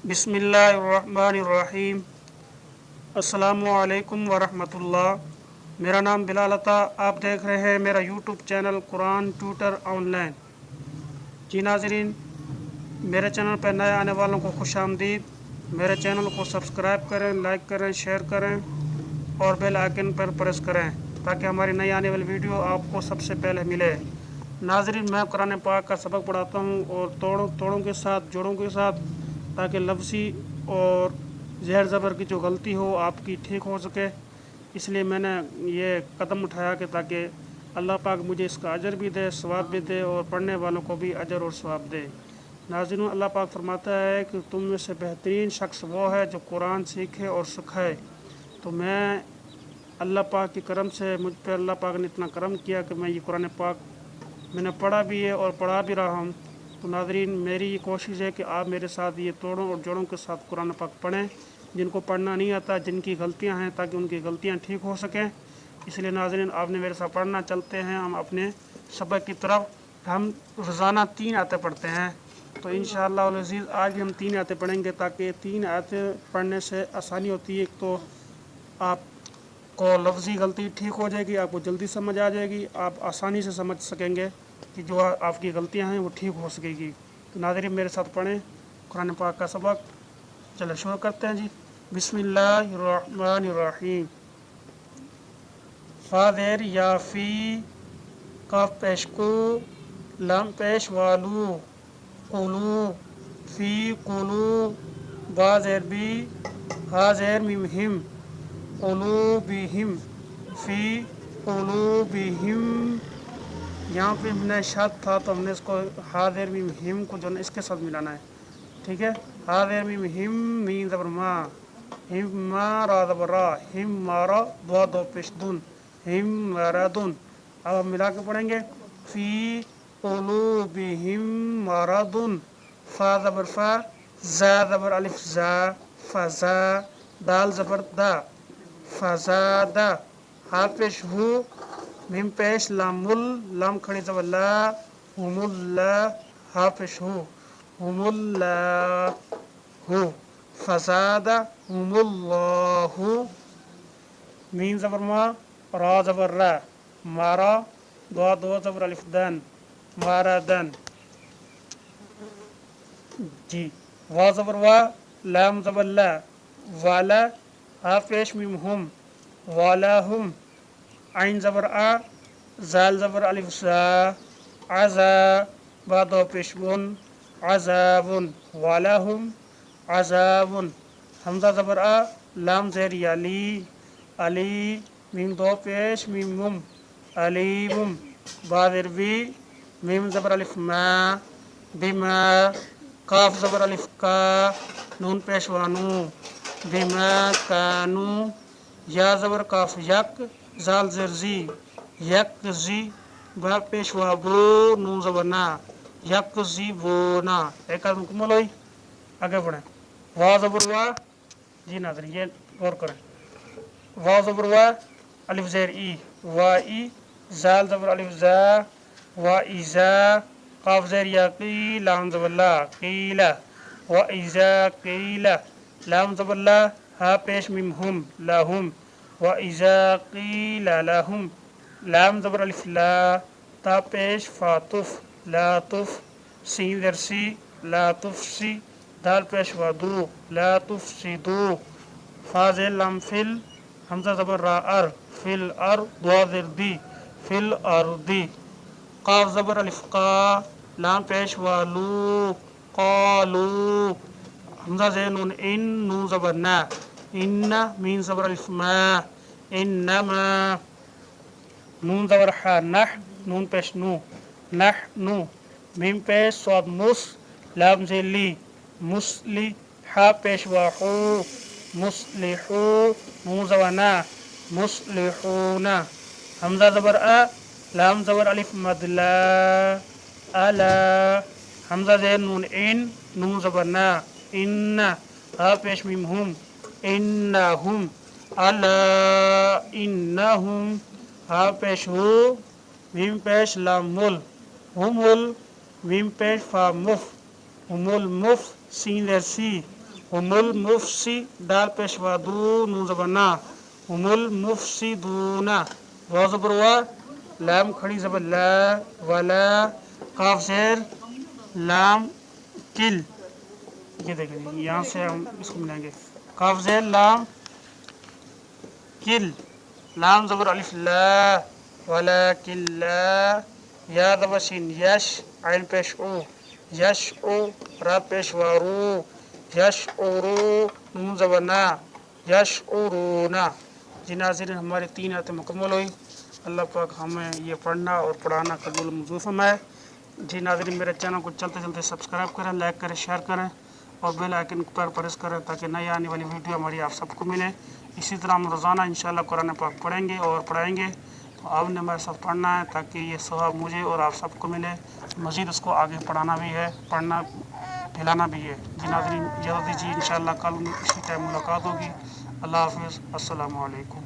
बिस्मिल्लाहिर्रहमानिर्रहीम। अस्सलामुअलैकुम वरहमतुल्लाह। मेरा नाम बिलाल अता। आप देख रहे हैं मेरा YouTube channel Quran tutor online. जी नाज़रीन, मेरे चैनल पर नए आने वालों को खुश आमदीद। मेरे चैनल को सब्सक्राइब करें, लाइक करें, शेयर करें और बेल आइकन पर प्रेस करें ताकि हमारी नई आने वाली वीडियो आपको सबसे पहले मिले। नाज़रीन, मैं कुरान पाक का सबक पढ़ाता हूँ और तोड़ों के साथ, जोड़ों के साथ, ताकि लफ्ज़ी और ज़ेर ज़बर की जो गलती हो आपकी ठीक हो सके। इसलिए मैंने ये कदम उठाया कि ताकि अल्लाह पाक मुझे इसका अजर भी दे, सवाब भी दे और पढ़ने वालों को भी अजर और सवाब दे। नाज़रीन, अल्लाह पाक फरमाता है कि तुम में से बेहतरीन शख्स वो है जो कुरान सीखे और सिखाए। तो मैं अल्लाह पाक के करम से, मुझ पर अल्लाह पाक ने इतना करम किया कि मैं ये कुरान पाक मैंने पढ़ा भी है और पढ़ा भी रहा हूँ। तो नाज़रीन, मेरी ये कोशिश है कि आप मेरे साथ ये तोड़ों और जोड़ों के साथ कुरान पाक पढ़ें, जिनको पढ़ना नहीं आता, जिनकी गलतियाँ हैं, ताकि उनकी गलतियाँ ठीक हो सकें। इसलिए नाज़रीन, आपने मेरे साथ पढ़ना। चलते हैं हम अपने सबक की तरफ। हम रोज़ाना 3 आयतें पढ़ते हैं, तो इंशाअल्लाह अल अज़ीज़ आज भी हम 3 आयतें पढ़ेंगे, ताकि 3 आयतें पढ़ने से आसानी होती है। एक तो आपको लफ्ज़ी गलती ठीक हो जाएगी, आपको जल्दी समझ आ जाएगी, आप आसानी से समझ सकेंगे कि जो आपकी गलतियां हैं वो ठीक हो सकेगी। तो नाज़रीन, मेरे साथ पढ़ें कुरान पाक का सबक। चलो शुरू करते हैं जी। बिस्मिल्लाहिर्रहमानिर्रहीम। फ़ादेर याफ़ी काफ पेश को, लम पेश वालू, कुलू, फ़ी कुलू, बाज़ेर बी, हाज़ेर मिमहिम, कुलूबिहिम, फ़ी कुलूबिहिम। यहाँ पे हमने शद था तो हमने इसको हाज़िर मीम हिम को जो है इसके साथ मिलाना है। ठीक है, हाज़िर मीम हिम, मीम ज़बर मा, हिम मा रा ज़बर रा, हिम मारा दुआ दो पेश दुन, हिम मारादुन। अब हम मिला के पढ़ेंगे। फ़ी क़ुलूबिहिम मारादुन, फ़ा ज़बर फ़ा, ज़ा ज़बर अलिफ ज़ा, फ़ज़ा, दाल ज़बर दा, फ़ज़ादा, हा पेश हु, मीम पेश लामुल, लाम खड़ी ज़बर ला, हुमुल्ला, हा पेश हु, हुमुल्लाहु, फ़ज़ादा हुमुल्लाहु, मीम ज़बर मा, रा ज़बर रा, मारा, दो ज़बर अलिफ दन, मारादन। जी, वा ज़बर वा, लाम ज़बर ला, वाला, हा पेश मीम हुम, वालाहुम, आइन ज़बर आ, ज़ाल ज़बर अलिफ ज़ा, आज़ा, बा दो पेश बुन, आज़ाबुन, वालाहुम आज़ाबुन। हमज़ा ज़बर आ, लाम ज़ेर याली, अली, मीम दो पेश मीम मुम, अलीमुम, बा ज़ेर बी, मीम ज़बर अलिफ मा, बिमा, काफ ज़बर अलिफ का, नून पेश वानू, बिमा कानू, या ज़बर काफ यक, ज़ाल ज़ेर ज़ी, यक ज़ी, बा पेश वाबू, नून ज़बर ना, यक ज़ी बोना। एक आदमी मुकम्मल हुई। आगे बढ़ें। वा ज़बर वा, जी नाज़रीन ये गौर करें। वा ज़बर वा, अलिफ ज़ेर ई, वा ई, ज़ाल ज़बर अलिफ ज़ा, वा इज़ा, काफ ज़ेर या की, लाम ज़बर ला, कीला, वा इज़ा कीला, लाम ज़बर ला, हा पेश मीम हुम, लाहुम, वा इज़ा कीला लाहुम, लाम ज़बर अलिफ ला, ता पेश फातुफ, लातुफ, सीन ज़ेर सी, लातुफ़सी, दाल पेश वादू, लातुफ़सिदू, फा ज़ेर लाम फिल, हमज़ा ज़बर रा अर, फिल अर, दुआ ज़ेर दी, फिल अर्दी, काफ ज़बर अलिफ का, लाम पेश वालू, क़ालू, हमज़ा ज़ेर नून इन, नून ज़बर ना, इन्ना, मीन ज़बर अलिफ मा, इन्नमा, नून ज़बर हा, नह, नून पेश नू, नह नू, मीम पेश स्वाद मुस, लाम ज़ेर ली, मुस्ली, हा पेश वाहू, मुस्लिहू, नून ज़बर ना, मुस्लिहूना, हमज़ा ज़बर आ, लाम ज़बर अलिफ मदला, अला, हमज़ा ज़ेर नून इन, नून ज़बर ना, इन्ना, हा पेश मीम हुम, इन्नहुम, अला इन्नहुम, हा पेश हु, मीम पेश लामुल, हुमुल, मीम पेश फा मुफ, हुमुल मुफ, सीन ज़ेर सी, हुमुल मुफसी दाल पेशवा दू नून ज़बर ना हुमुल मुफसिदूना वाव ज़बर वा लाम खड़ी ज़बर ला वाला काफ ज़ेर लाम किल। ये देखें यहाँ से हम इसको मिलाएंगे काफ ज़ेर लाम किल लाम ज़बर अलिफ ला वाला किल्ला या ज़बर शिन यश आइन पेश ओ यश ओ रा पेश वारू यश ओरू नून ज़बर ना यश ओरूना। जी नाज़रीन हमारी 3 आयतें मुकम्मल हुई। अल्लाह पाक हमें ये पढ़ना और पढ़ाना कबूल मंजूर फरमाए। जी नाज़रीन मेरे चैनल को चलते चलते सब्सक्राइब करें, लाइक करें, शेयर करें और बेल आइकन पर प्रेस करें ताकि नई आने वाली वीडियो हमारी आप सबको मिले। इसी तरह हम रोज़ाना इंशाअल्लाह कुरान पाक पढ़ेंगे और पढ़ाएंगे। तो आपने हमारे साथ पढ़ना है ताकि ये सवाब मुझे और आप सबको मिले। मज़ीद उसको आगे पढ़ाना भी है, पढ़ना फैलाना भी है। जी नाज़रीन इजाज़त दीजिए, इंशाअल्लाह कल इसी टाइम मुलाकात होगी। अल्लाह हाफ़िज़, अस्सलामु अलैकुम।